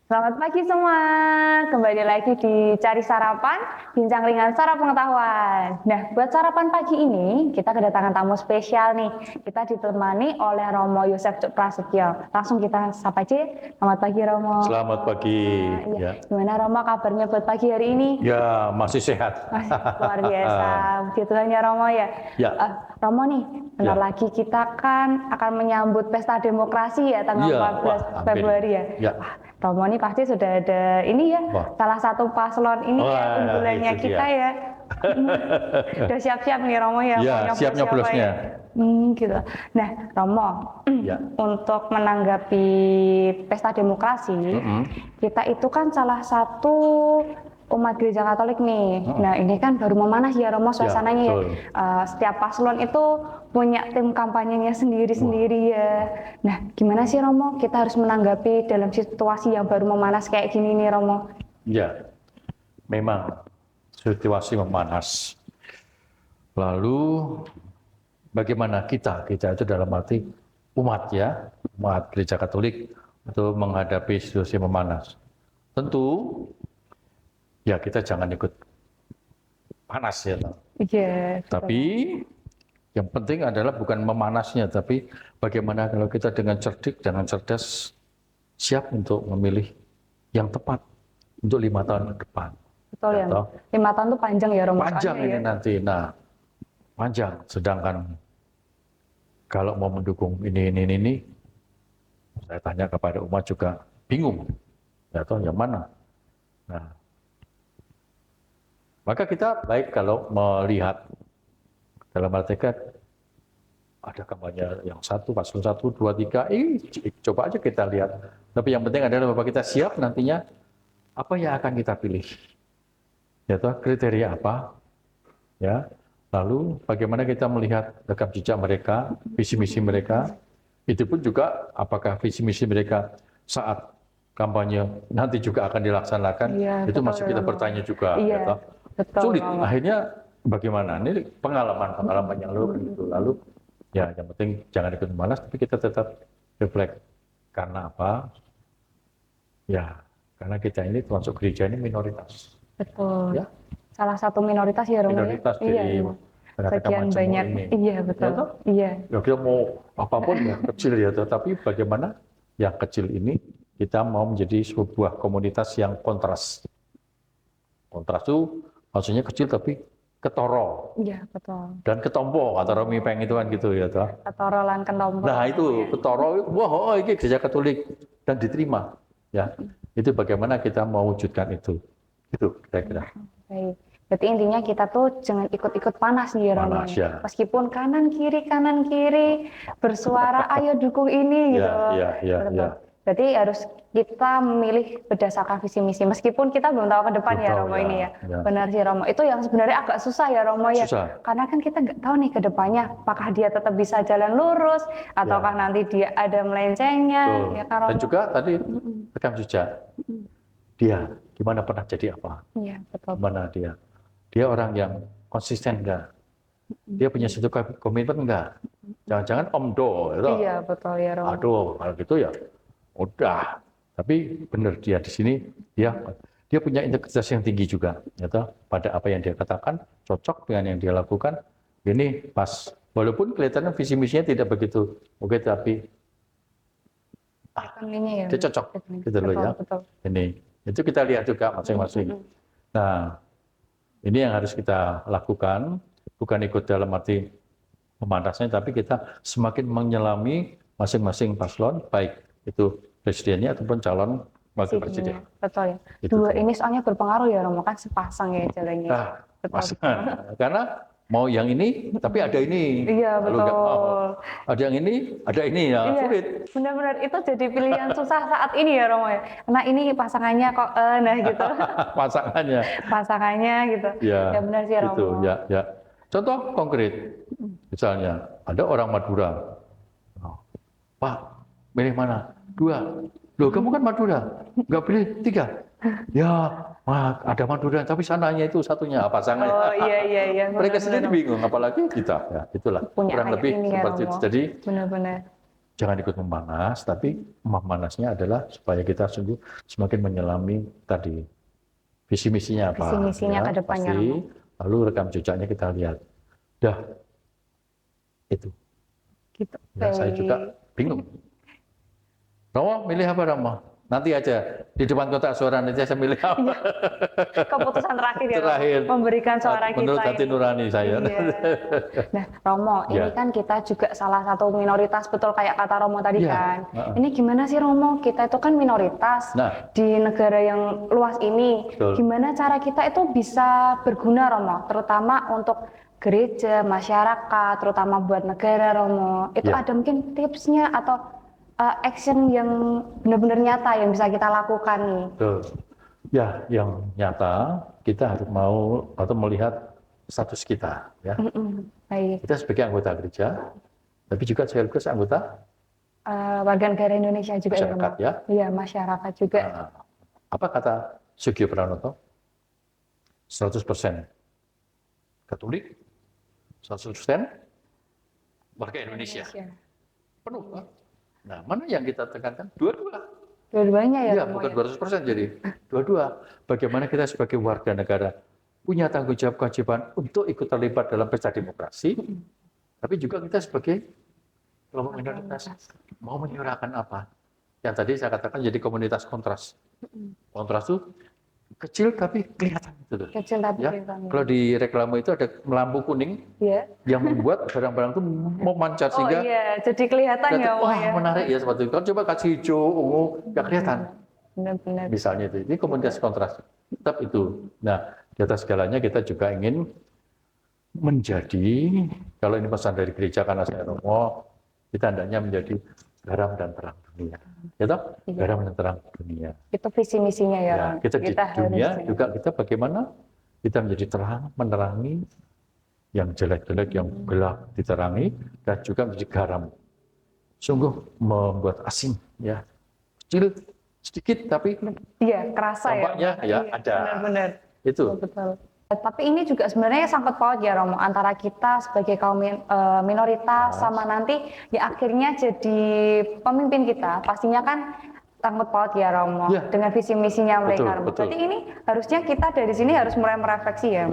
Selamat pagi semua, kembali lagi di Cari Sarapan, Bincang Ringan Sarap Pengetahuan. Nah, buat sarapan pagi ini, kita kedatangan tamu spesial nih. Kita ditemani oleh Romo Yosef Cuk Prasetyo. Langsung kita sapa aja. Selamat pagi Romo. Selamat pagi. Iya. Ya, Gimana Romo kabarnya buat pagi hari ini? ya masih sehat. Masih luar biasa, puji Tuhan ya Romo ya. Ya, Romo nih, bentar Ya. lagi kita kan akan menyambut pesta demokrasi ya tanggal Iya, 14 wah, amin. Februari ya. Ya. Wah, Romo nih pasti sudah ada ini ya, Wah. salah satu paslon ini ya, Wah, unggulannya itu kita dia. ya. Udah siap-siap nih Romo ya, Ya, mau siap nyoblos siapa nyoblosnya. ya. Gitu. Nah, Romo, Ya. untuk menanggapi pesta demokrasi, kita itu kan salah satu umat gereja Katolik nih. Nah, ini kan baru memanas ya Romo suasananya ya. betul. Setiap paslon itu punya tim kampanyenya sendiri-sendiri ya. Nah, gimana sih Romo? Kita harus menanggapi dalam situasi yang baru memanas kayak gini nih Romo. Ya, memang situasi memanas. Lalu bagaimana kita itu dalam arti umat ya, umat gereja Katolik untuk menghadapi situasi memanas. Tentu ya kita jangan ikut panas ya. Iya. Tapi yang penting adalah bukan memanasnya, tapi bagaimana kalau kita dengan cerdik, dengan cerdas, siap untuk memilih yang tepat untuk 5 tahun ke depan. Betul ya. Atau 5 tahun tuh panjang ya Romo. panjang soalnya ini ya. nanti, nah panjang. Sedangkan kalau mau mendukung ini, saya tanya kepada umat juga bingung, ya toh yang mana. Nah, maka kita baik kalau melihat dalam arti ada kampanye yang paslon 1, 2, 3, coba aja kita lihat. Tapi yang penting adalah bahwa kita siap nantinya apa yang akan kita pilih. Ya toh, kriteria apa? Ya. Lalu bagaimana kita melihat rekam jejak mereka, visi misi mereka. Itu pun juga apakah visi misi mereka saat kampanye nanti juga akan dilaksanakan. Iya, itu betul, masih kita Romo. bertanya juga. Iya, Ya toh. betul, Sulit. Romo. Akhirnya bagaimana? Ini pengalaman yang lalu gitu. Lalu ya yang penting jangan ikut malas, tapi kita tetap refleks. Karena apa? Ya, karena kita ini termasuk gereja ini minoritas. Betul. Ya. Salah satu minoritas ya Romo. Minoritas Iya. dari masyarakat Sekian Majemuk banyak. ini. Iya, betul. Ya toh? Iya. Ya kita mau apapun ya kecil ya, tetapi bagaimana yang kecil ini kita mau menjadi sebuah komunitas yang kontras. Kontras itu maksudnya kecil tapi ketoro Iya, betul. dan ketompo kata Romi Peng itu kan gitu ya toh. Ketorolan kentompo. Nah itu ketoro, wah ini gereja Katolik dan diterima ya. Itu bagaimana kita mewujudkan itu. Itu kira-kira. Baik. Berarti intinya kita tuh jangan ikut-ikut panas nih Romo. Panas, ya. Meskipun kanan kiri bersuara ayo dukung ini gitu. Ya. Betul. Berarti harus kita memilih berdasarkan visi misi meskipun kita belum tahu ke depan ya Belum tahu, Romo ya, ini ya. ya. Benar sih Romo. Itu yang sebenarnya agak susah ya Romo ya. Susah. Karena kan kita nggak tahu nih ke depannya apakah dia tetap bisa jalan lurus ataukah nanti dia ada melencengnya Betul. ya kan Romo. Dan juga tadi rekam jejak dia gimana pernah jadi apa, Iya, betul. gimana dia orang yang konsisten enggak, dia punya satu komitmen enggak, jangan-jangan omdo gitu. Iya, betul ya Romo. Aduh kalau gitu ya udah, tapi benar dia di sini dia punya integritas yang tinggi juga gitu, pada apa yang dia katakan cocok dengan yang dia lakukan. Ini pas walaupun kelihatannya visi misinya tidak begitu oke, tapi Ini ya. dia cocok gitu loh ya. Betul. Ini itu kita lihat juga masing-masing. Nah, ini yang harus kita lakukan, bukan ikut dalam arti memanasnya, tapi kita semakin menyelami masing-masing paslon, baik itu presidennya ataupun calon wakil presiden. Betul ya. Itu Dua tuh. ini soalnya berpengaruh ya Romo, kan sepasang ya jalannya. Nah, karena mau yang ini, tapi ada ini. Iya, Lalu betul. nggak mau. Ada yang ini, ada ini ya, Iya, sulit. benar-benar itu jadi pilihan susah saat ini ya Romo ya. Karena ini pasangannya kok nah gitu. Pasangannya. Pasangannya gitu. Ya benar sih Romo. Itu, ya. Contoh konkret, misalnya ada orang Madura, Pak, milih mana? 2. Loh, kamu kan Madura, nggak pilih 3. Ya, ada Madura, tapi sananya itu satunya pasangannya. Oh iya. Mereka sendiri bingung, apalagi kita. Ya, itulah Punya kurang kayak lebih ini ya, seperti itu. Romo. Jadi Benar-benar. jangan ikut memanas, tapi memanasnya adalah supaya kita sungguh semakin menyelami tadi visi misinya apa, Visi misinya ya, ke depannya, pasti. Romo. Lalu rekam jejaknya kita lihat. Dah, itu. Gitu. Ya, saya juga bingung. Romo, milih apa Romo? Nanti aja di depan kotak suara nanti saya milih apa. Keputusan terakhir ya, Romo. Terakhir. Memberikan suara Menurut kita hati ini. nurani saya. Iya. Nah, Romo, ini Ya. kan kita juga salah satu minoritas, betul kayak kata Romo tadi Ya. kan. Heeh. Ini gimana sih Romo? Kita itu kan minoritas Nah. di negara yang luas ini. Betul. Gimana cara kita itu bisa berguna, Romo? Terutama untuk gereja, masyarakat, terutama buat negara, Romo. Itu Ya. ada mungkin tipsnya atau action yang benar-benar nyata yang bisa kita lakukan nih. Betul. Ya, yang nyata kita harus mau atau melihat status kita, ya. Baik. Kita sebagai anggota gereja, tapi juga sekaligus anggota Warga negara Indonesia juga masyarakat, Romo. ya. Iya, masyarakat juga. Nah, apa kata Sugio Pranoto? 100% Katolik, 100% warga Indonesia. Penuh, kan? Nah, mana yang kita tekankan? Dua-dua. Dua-duanya ya, Iya, Romo, bukan ya? 200% jadi. Dua-dua. Bagaimana kita sebagai warga negara punya tanggung jawab kewajiban untuk ikut terlibat dalam pesta demokrasi, tapi juga kita sebagai kelompok minoritas mau menyuarakan apa? Yang tadi saya katakan jadi komunitas kontras. Kontras itu kecil tapi kelihatan gitu loh. Kecil tapi Ya, kelihatan. kalau di reklame itu ada lampu kuning Iya. yang membuat barang-barang itu memancar Oh sehingga iya, jadi kelihatan ya, kelihatan, Romo, wah ya. menarik ya seperti itu. Kalau coba kasih hijau, ungu, nggak kelihatan. Benar-benar. Misalnya itu, ini komunitas kontras. Tetap itu. Nah, di atas segalanya kita juga ingin menjadi, kalau ini pesan dari gereja karena saya Romo, kita hendaknya menjadi garam dan terang dunia. Ya toh? Iya. Garam dan terang dunia. Itu visi misinya ya, Ya, Romo. kita di dunia harus juga kita bagaimana kita menjadi terang, menerangi yang jelek-jelek, yang gelap diterangi, dan juga menjadi garam. Sungguh membuat asing, ya kecil, sedikit, tapi iya, kerasa dampaknya ya, Romo. ya Iya, ada. benar-benar. Itu. Betul. Tapi ini juga sebenarnya sangkut paut ya, Romo, antara kita sebagai kaum minoritas sama nanti ya akhirnya jadi pemimpin kita. Pastinya kan sangkut paut ya, Romo, Ya. dengan visi misinya mereka, Betul, Romo. betul. Berarti ini harusnya kita dari sini harus mulai merefleksi ya.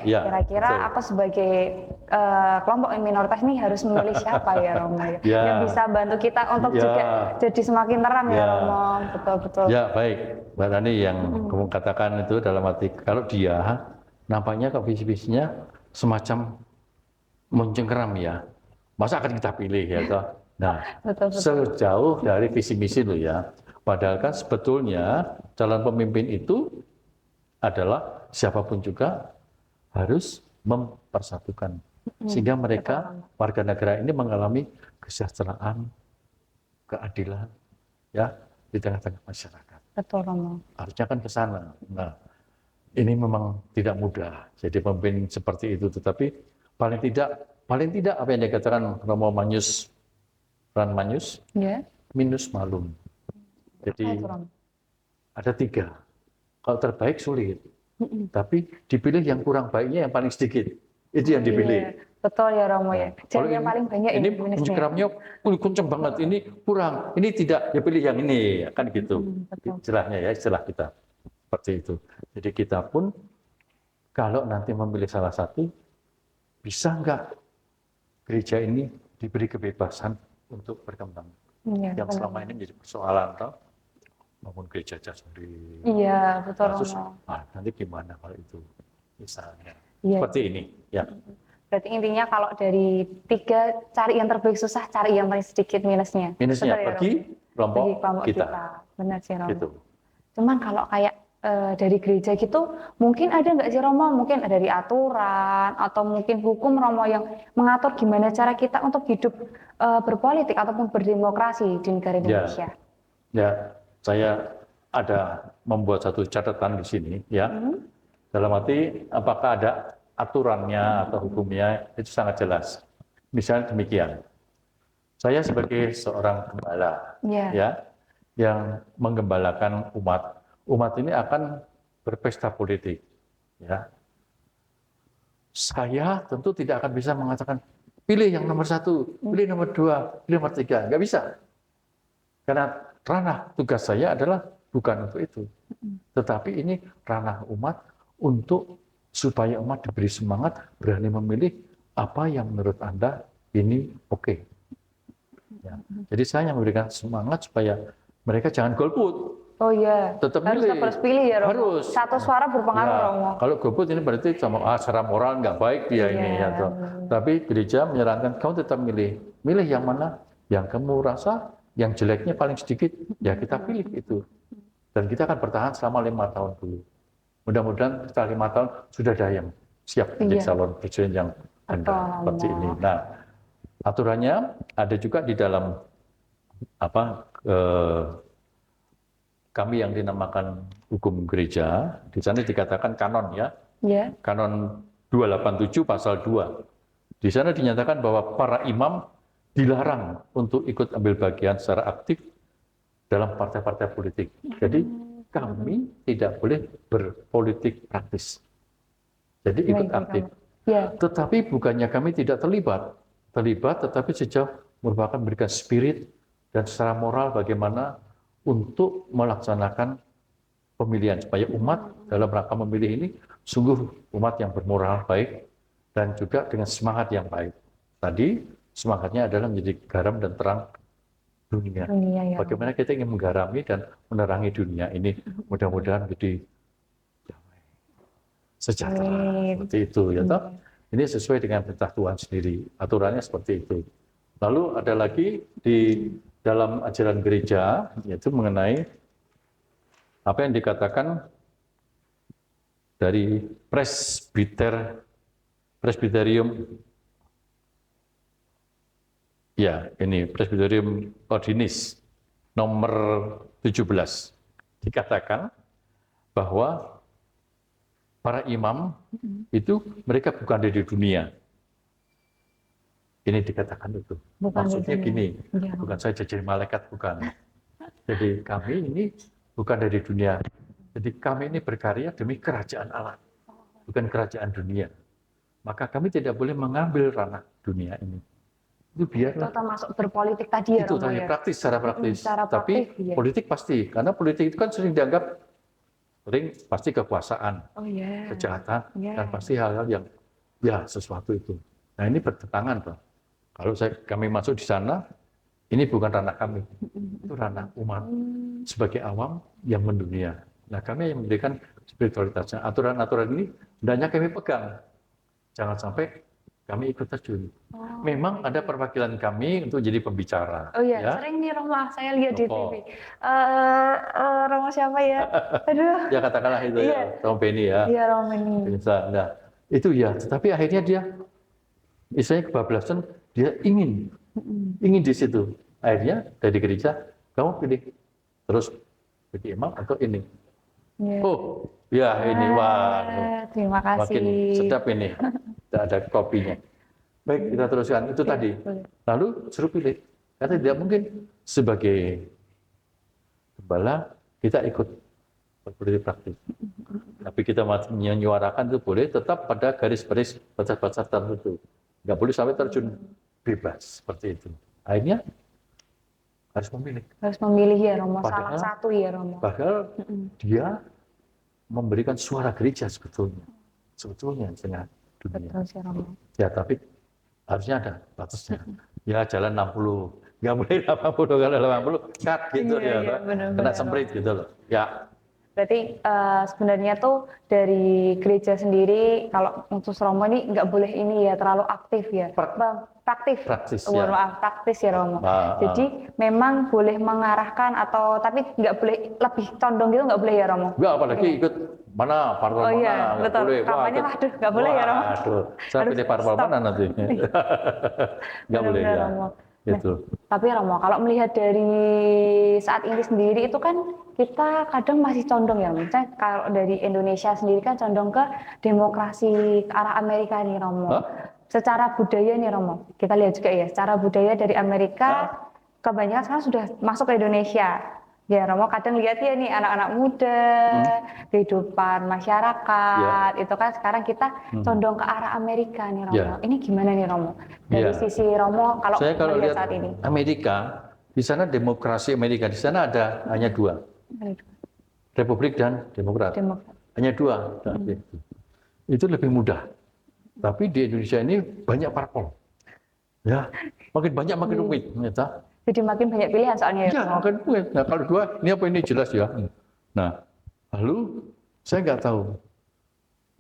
Ya, Kira-kira betul. aku sebagai kelompok minoritas ini harus memilih siapa ya, Romo, ya? Ya. Yang bisa bantu kita untuk Ya. juga jadi semakin terang ya, Ya. Romo. Betul-betul. Ya, baik. Mbak Rani yang kamu katakan itu dalam arti, kalau dia nampaknya kok visi-visinya semacam mencengkeram ya, masa akan kita pilih ya toh? Nah, Betul-betul. sejauh dari visi misi lo ya, padahal kan sebetulnya calon pemimpin itu adalah siapapun juga harus mempersatukan, sehingga mereka warga negara ini mengalami kesejahteraan, keadilan, ya di tengah-tengah masyarakat. Betul, Romo. Harusnya kan ke sana. Nah, ini memang tidak mudah jadi pemimpin seperti itu, tetapi paling tidak apa yang dikatakan Romo Manius, Ran Manius, Ya. minus malum. Jadi Itu, Romo. ada 3. Kalau terbaik sulit, tapi dipilih yang kurang baiknya yang paling sedikit. Itu yang dipilih. Iya, betul ya, Romo ya. Kalau Jadi yang paling banyak ini minusnya. pencengkeramnya kenceng banget, ini kurang, ini tidak, ya pilih yang ini, kan gitu. betul. Istilahnya ya, istilah kita. Seperti itu. Jadi kita pun kalau nanti memilih salah satu, bisa nggak gereja ini diberi kebebasan untuk berkembang? Iya, Yang benar. selama ini menjadi persoalan, toh, maupun gereja sendiri. Iya, betul, Nah, terus, Romo. nanti gimana kalau itu? Misalnya. Iya. Seperti ini, ya. Berarti intinya kalau dari 3 cari yang terbaik susah, cari yang paling sedikit minusnya. Minusnya Betul ya, bagi Romo? kelompok, Bagi kelompok kita. Benar sih, Romo. Gitu. Cuman kalau kayak dari gereja gitu, mungkin ada nggak sih, Romo? Mungkin ada dari aturan atau mungkin hukum, Romo, yang mengatur gimana cara kita untuk hidup berpolitik ataupun berdemokrasi di negara Indonesia. Ya, saya ada membuat satu catatan di sini, ya. Dalam arti, apakah ada aturannya atau hukumnya, itu sangat jelas. Misalnya demikian, saya sebagai seorang gembala, Iya. ya, yang menggembalakan umat ini akan berpesta politik, ya. Saya tentu tidak akan bisa mengatakan, pilih yang nomor 1, pilih nomor 2, pilih nomor 3. Nggak bisa. Karena ranah tugas saya adalah bukan untuk itu. Tetapi ini ranah umat untuk supaya umat diberi semangat, berani memilih apa yang menurut Anda ini oke. Ya. Jadi saya yang memberikan semangat supaya mereka jangan golput. Oh iya, Tetap harus milih. pilih ya Romo. Harus. Satu suara berpengaruh Ya, Romo. kalau golput ini berarti secara moral nggak baik dia ini. Iya, Ya, toh. Tapi gereja menyarankan kamu tetap milih. Milih yang mana? Yang kamu rasa yang jeleknya paling sedikit, ya kita pilih itu. Dan kita akan bertahan selama 5 tahun dulu. Mudah-mudahan setelah 5 tahun sudah ada yang siap menjadi calon presiden yang handal seperti ini. Nah, aturannya ada juga di dalam kami yang dinamakan hukum gereja, di sana dikatakan kanon ya. Iya. Kanon 287 pasal 2. Di sana dinyatakan bahwa para imam dilarang untuk ikut ambil bagian secara aktif dalam partai-partai politik. Jadi kami tidak boleh berpolitik praktis. Jadi ikut aktif. Ya. Tetapi bukannya kami tidak terlibat. Terlibat tetapi sejauh merupakan memberikan spirit dan secara moral bagaimana untuk melaksanakan pemilihan supaya umat dalam rangka memilih ini sungguh umat yang bermoral baik dan juga dengan semangat yang baik. Tadi semangatnya adalah menjadi garam dan terang dunia. Ya. Bagaimana kita ingin menggarami dan menerangi dunia ini mudah-mudahan menjadi damai, sejahtera seperti itu ya toh. Ini sesuai dengan perintah Tuhan sendiri. Aturannya seperti itu. Lalu ada lagi di dalam ajaran gereja, yaitu mengenai apa yang dikatakan dari presbyterium, ya ini presbyterium ordinis nomor 17, dikatakan bahwa para imam itu mereka bukan dari dunia. Ini dikatakan itu. Maksudnya gini, bukan saya jadi malaikat, bukan. Jadi kami ini bukan dari dunia. Jadi kami ini berkarya demi kerajaan Allah, bukan kerajaan dunia. Maka kami tidak boleh mengambil ranah dunia ini. Itu biarlah. Itu termasuk berpolitik tadi ya, itu Romo, tadi ya? praktis, secara praktis. Tapi ya. politik pasti, karena politik itu kan sering dianggap pasti kekuasaan, kejahatan, dan pasti hal-hal yang ya sesuatu itu. Nah ini bertentangan toh. Kalau kami masuk di sana, ini bukan ranah kami, itu ranah umat sebagai awam yang mendunia. Nah kami yang memberikan spiritualitasnya. Aturan-aturan ini hendaknya kami pegang, jangan sampai kami ikut terjun. Memang ada perwakilan kami untuk jadi pembicara. Oh iya, ya? Sering nih Romo, saya lihat di TV. Romo siapa ya? Aduh. Ya katakanlah itu ya, Romo Beni ya. Iya, Romo Beni. Nah, itu ya, tetapi akhirnya dia, misalnya kebablasan, dia ingin di situ. Akhirnya dari gereja, kamu pilih terus jadi imam atau ini. Yeah. Oh, ya ini wah. Terima kasih. Makin sedap ini. Tidak ada kopinya. Baik, kita teruskan itu tadi. Lalu suruh pilih. Karena tidak mungkin sebagai gembala kita ikut berpolitik praktis. Tapi kita menyuarakan itu boleh tetap pada garis-garis batas-batas tertentu. Nggak boleh sampai terjun bebas seperti itu. Akhirnya harus memilih. Harus memilih ya Romo, salah satu ya Romo. Padahal dia memberikan suara gereja sebetulnya dengan dunia. Betul sih Romo. Ya tapi harusnya ada batasnya. Ya jalan 60, nggak boleh 80, kalau 80 cut gitu ya, kena semprit gitu loh. Ya. Berarti sebenarnya tuh dari gereja sendiri kalau untuk Romo ini nggak boleh ini ya terlalu aktif ya. Praktis ya. Maaf, praktis ya Romo. Jadi memang boleh mengarahkan atau tapi nggak boleh lebih condong gitu nggak boleh ya Romo. Nggak, apalagi ikut mana parpol mana iya, nggak betul. boleh. Kampanye aduh nggak boleh ya Romo. Aduh, saya pilih parpol mana nanti. Nggak boleh ya. Romo. Gitu. Tapi Romo, kalau melihat dari saat ini sendiri itu kan kita kadang masih condong ya, misalnya kalau dari Indonesia sendiri kan condong ke demokrasi ke arah Amerika nih Romo. Secara budaya nih Romo, kita lihat juga ya, secara budaya dari Amerika kebanyakan sekarang sudah masuk ke Indonesia. Ya, Romo kadang lihat ya nih anak-anak muda, kehidupan masyarakat, itu kan sekarang kita condong ke arah Amerika nih Romo. Ya. Ini gimana nih Romo? Dari Ya. sisi Romo kalau Saya kalau melihat lihat saat ini. Amerika, di sana demokrasi Amerika, di sana ada hanya dua, Republik dan Demokrat. Demokrat. Hanya dua. Itu lebih mudah. Tapi di Indonesia ini banyak parpol. Ya, makin banyak makin rumit. Ternyata. Jadi makin banyak pilihan soalnya ya. Ya, makin rumit. Nah, kalau dua, ini apa ini jelas ya. Nah, lalu saya nggak tahu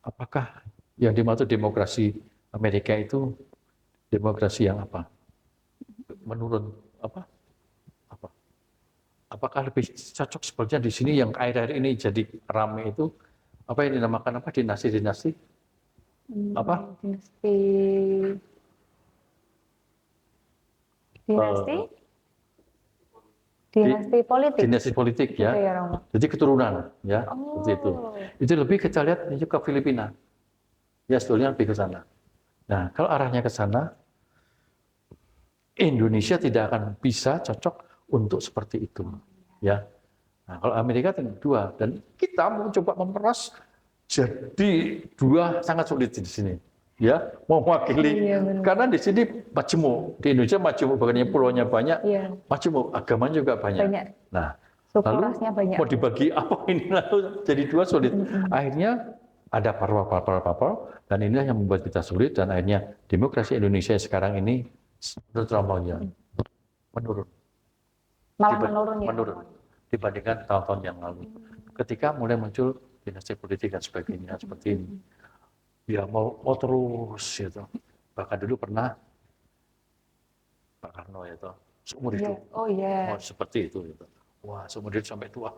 apakah yang dimaksud demokrasi Amerika itu demokrasi yang apa? Menurun apa? Apakah lebih cocok sebenarnya di sini yang akhir-akhir ini jadi ramai itu apa yang dinamakan apa dinasti-dinasti apa? Dinasti politik. Dinasti politik ya. Gitu ya, Romo. Jadi keturunan ya, seperti itu. Itu lebih kita lihat ke Filipina. Ya, sebetulnya lebih ke sana. Nah, kalau arahnya ke sana, Indonesia tidak akan bisa cocok untuk seperti itu. Ya. Nah, kalau Amerika tinggal dua dan kita mau coba memeras jadi dua sangat sulit di sini. Ya, mewakili karena di sini majemuk, di Indonesia majemuk bukannya pulaunya banyak, majemuk, agamanya juga banyak. Nah, lalu banyak. mau dibagi apa ini lalu jadi dua sulit. Akhirnya ada parpol dan inilah yang membuat kita sulit dan akhirnya demokrasi Indonesia sekarang ini menurut Romonya menurun. Malah menurun ya. Menurun dibandingkan tahun-tahun yang lalu. Ketika mulai muncul dinasti politik dan sebagainya seperti ini. Ya mau terus gitu. Bahkan dulu pernah Pak Karno itu seumur hidup. Mau seperti itu gitu. Wah, seumur hidup sampai tua.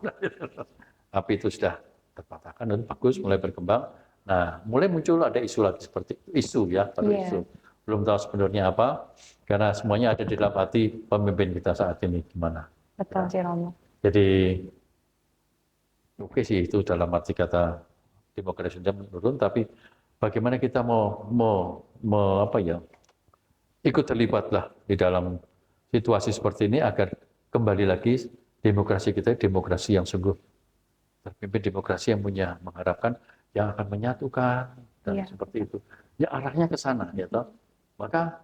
Tapi itu sudah terpatahkan dan bagus mulai berkembang. Nah, mulai muncul ada isu lagi seperti isu ya, isu. Belum tahu sebenarnya apa karena semuanya ada di dalam hati pemimpin kita saat ini gimana. Betul sih Romo. Jadi oke sih itu dalam arti kata demokrasi sudah menurun tapi bagaimana kita mau apa ya ikut terlibatlah di dalam situasi seperti ini agar kembali lagi demokrasi kita demokrasi yang sungguh terpimpin, demokrasi yang punya mengharapkan yang akan menyatukan dan seperti itu ya arahnya ke sana ya toh maka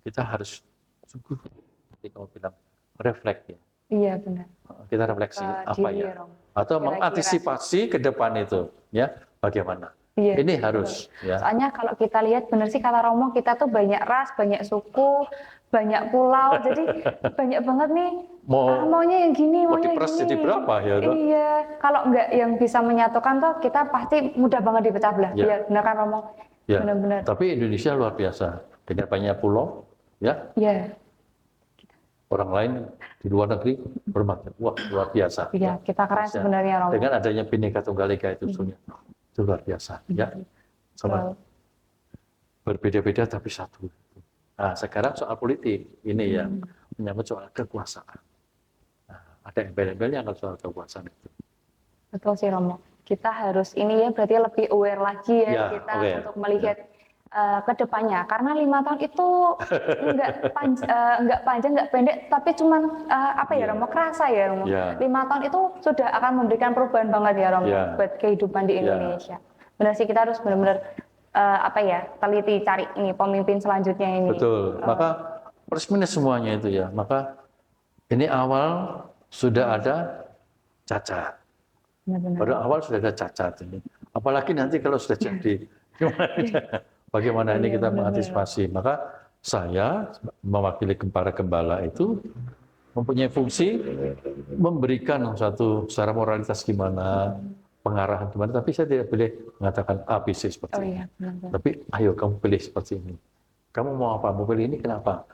kita harus sungguh seperti kamu bilang refleks ya. Iya benar. Kita refleksi apa ya atau mengantisipasi ke depan itu ya bagaimana. Ini harus ya. Soalnya kalau kita lihat benar sih kata Romo kita tuh banyak ras, banyak suku, banyak pulau, jadi banyak banget nih maunya yang gini, mau diperas jadi berapa ya? Iya, kalau nggak yang bisa menyatukan tuh kita pasti mudah banget dipecah belah. Iya, benar kan Romo? Ya. Benar-benar. Tapi Indonesia luar biasa dengan banyak pulau, ya. Iya. Orang lain di luar negeri bermakna wah luar biasa. Iya, kita keren sebenarnya Romo. Dengan adanya Bhinneka Tunggal Ika itu sebenarnya. Itu luar biasa ya sama berbeda-beda tapi satu. Nah sekarang soal politik ini yang menyangkut soal kekuasaan. Nah, ada embel-embelnya kalau soal kekuasaan itu. Betul sih Romo. Kita harus ini ya berarti lebih aware lagi ya kita untuk melihat ke depannya karena 5 tahun itu enggak panjang enggak pendek tapi cuman apa ya Romo kerasa ya Romo 5 tahun itu sudah akan memberikan perubahan banget ya Romo buat kehidupan di Indonesia benar sih kita harus benar-benar apa ya teliti cari ini pemimpin selanjutnya ini betul maka plus minus semuanya itu ya maka ini awal sudah ada cacat pada awal sudah ada cacat ini apalagi nanti kalau sudah jadi bagaimana ini kita mengantisipasi. Maka saya mewakili para gembala itu mempunyai fungsi memberikan satu secara moralitas gimana, pengarahan gimana, tapi saya tidak boleh mengatakan ABC seperti ini. Tapi ayo kamu pilih seperti ini. Kamu mau apa? Mau pilih ini kenapa?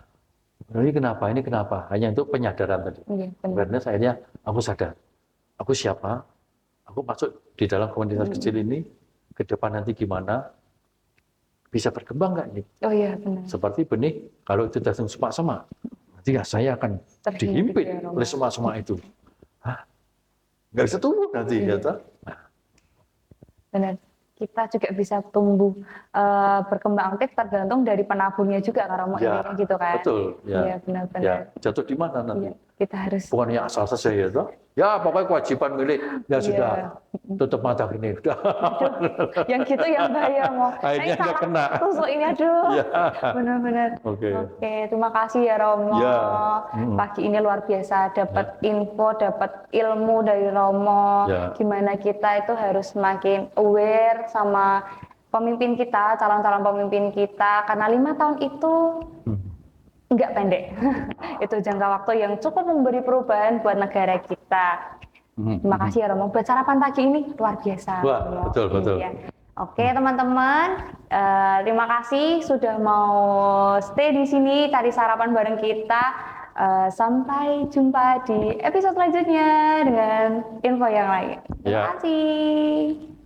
Ini kenapa? Ini kenapa? Hanya untuk penyadaran tadi. Karena akhirnya aku sadar. Aku siapa? Aku masuk di dalam komunitas kecil ini, ke depan nanti gimana? Bisa berkembang nggak ini? Oh iya benar. Seperti benih, kalau itu datang semak-semak, nanti ya saya akan dihimpit oleh semak-semak itu. Hah? Nggak bisa tumbuh nanti, ya toh? Benar. Kita juga bisa tumbuh berkembang aktif tergantung dari penaburnya juga, karena mau gitu kan? Betul. Ya. Iya benar-benar. Ya, jatuh di mana nanti? kita harus Bukannya asal saja ya, toh? Ya pokoknya kewajiban milik, ya sudah, tutup mata gini, udah. yang gitu yang bahaya mau. Akhirnya Saya nggak kena. tusuk ini aduh. Ya. Benar-benar. Oke. Oke, terima kasih ya Romo. Ya. Pagi ini luar biasa dapat info, dapat ilmu dari Romo. Ya. Gimana kita itu harus semakin aware sama pemimpin kita, calon-calon pemimpin kita. Karena 5 tahun itu nggak pendek. Itu jangka waktu yang cukup memberi perubahan buat negara kita. Terima kasih ya Romo. Buat sarapan pagi ini luar biasa. Wah, Romo. betul. Iya. Oke teman-teman, terima kasih sudah mau stay di sini cari sarapan bareng kita. Sampai jumpa di episode selanjutnya dengan info yang lain. Terima Ya. kasih.